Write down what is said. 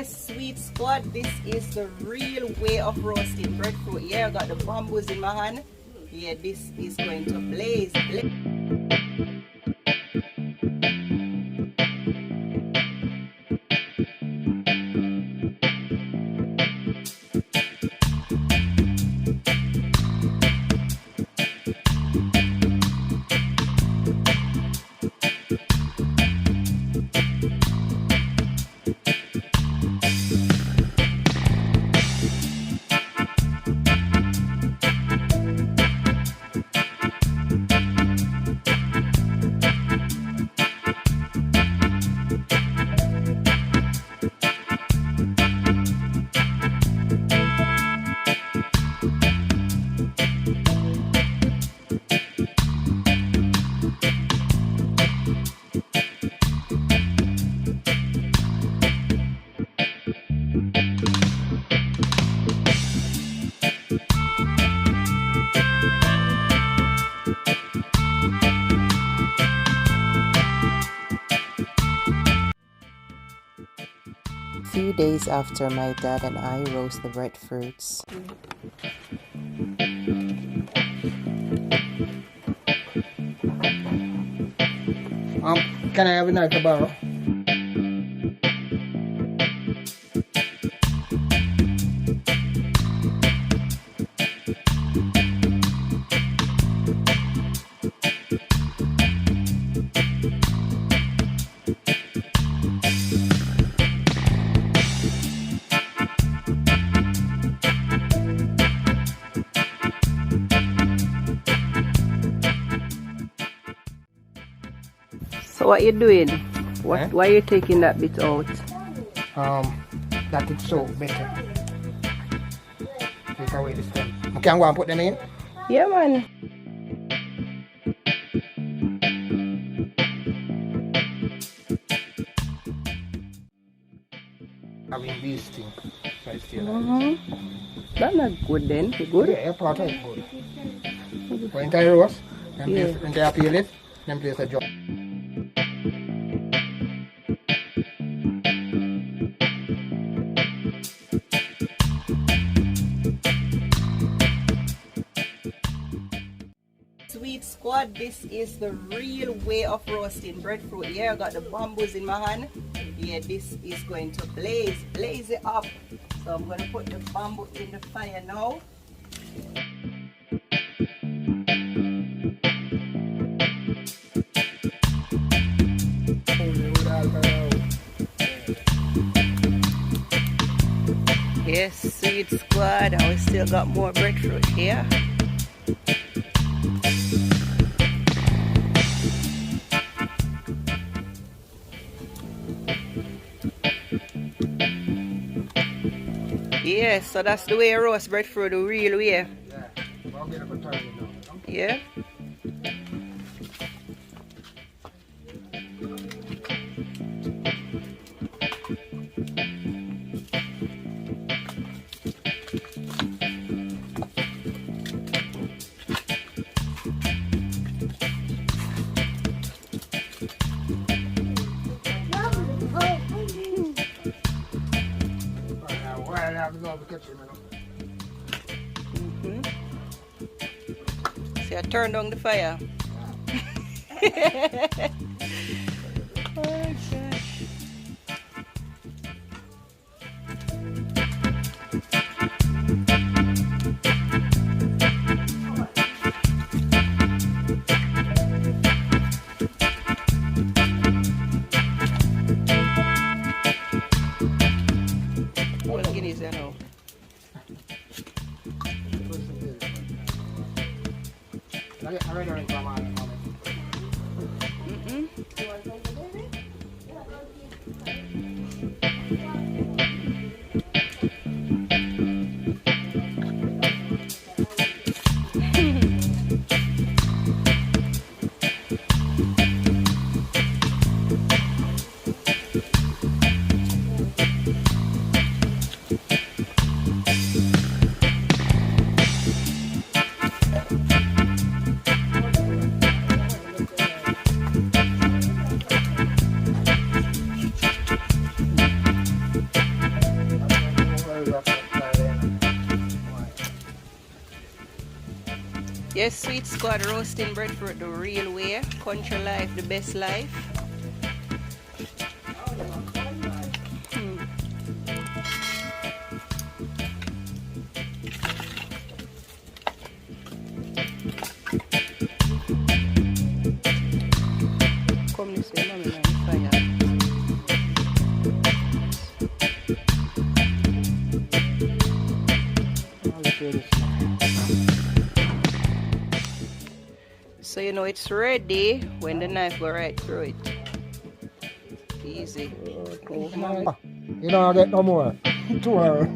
Yes, sweet squad, this is the real way of roasting breadfruit. Yeah, I got the bamboos in my hand. Yeah, this is going to blaze. Few days after my dad and I roast the breadfruits. Can I have a knife to borrow? So what you doing? Why are you taking that bit out? That it's so better. Take away the stem. I can go and put them in. Yeah, man. Having these things. So it's still like That's not good then. You good? yeah, part of it good. When I roast, then when I peel it, then place a job. Sweet squad, this is the real way of roasting breadfruit. Yeah, I got the bamboos in my hand. Yeah, this is going to blaze it up. So I'm going to put the bamboo in the fire now. Yes, sweet squad, and we still got more breadfruit here. Yeah, so that's the way you roast breadfruit, the real way. Yeah. See, I turned on the fire. Oh gosh. Well, guineas there now. Yes, Sweet Squad roasting breadfruit the real way. Country life, the best life. Come this way, mommy, man, fire. So you know it's ready when the knife go right through it. Easy. Oh, You don't get no more. 2 hours.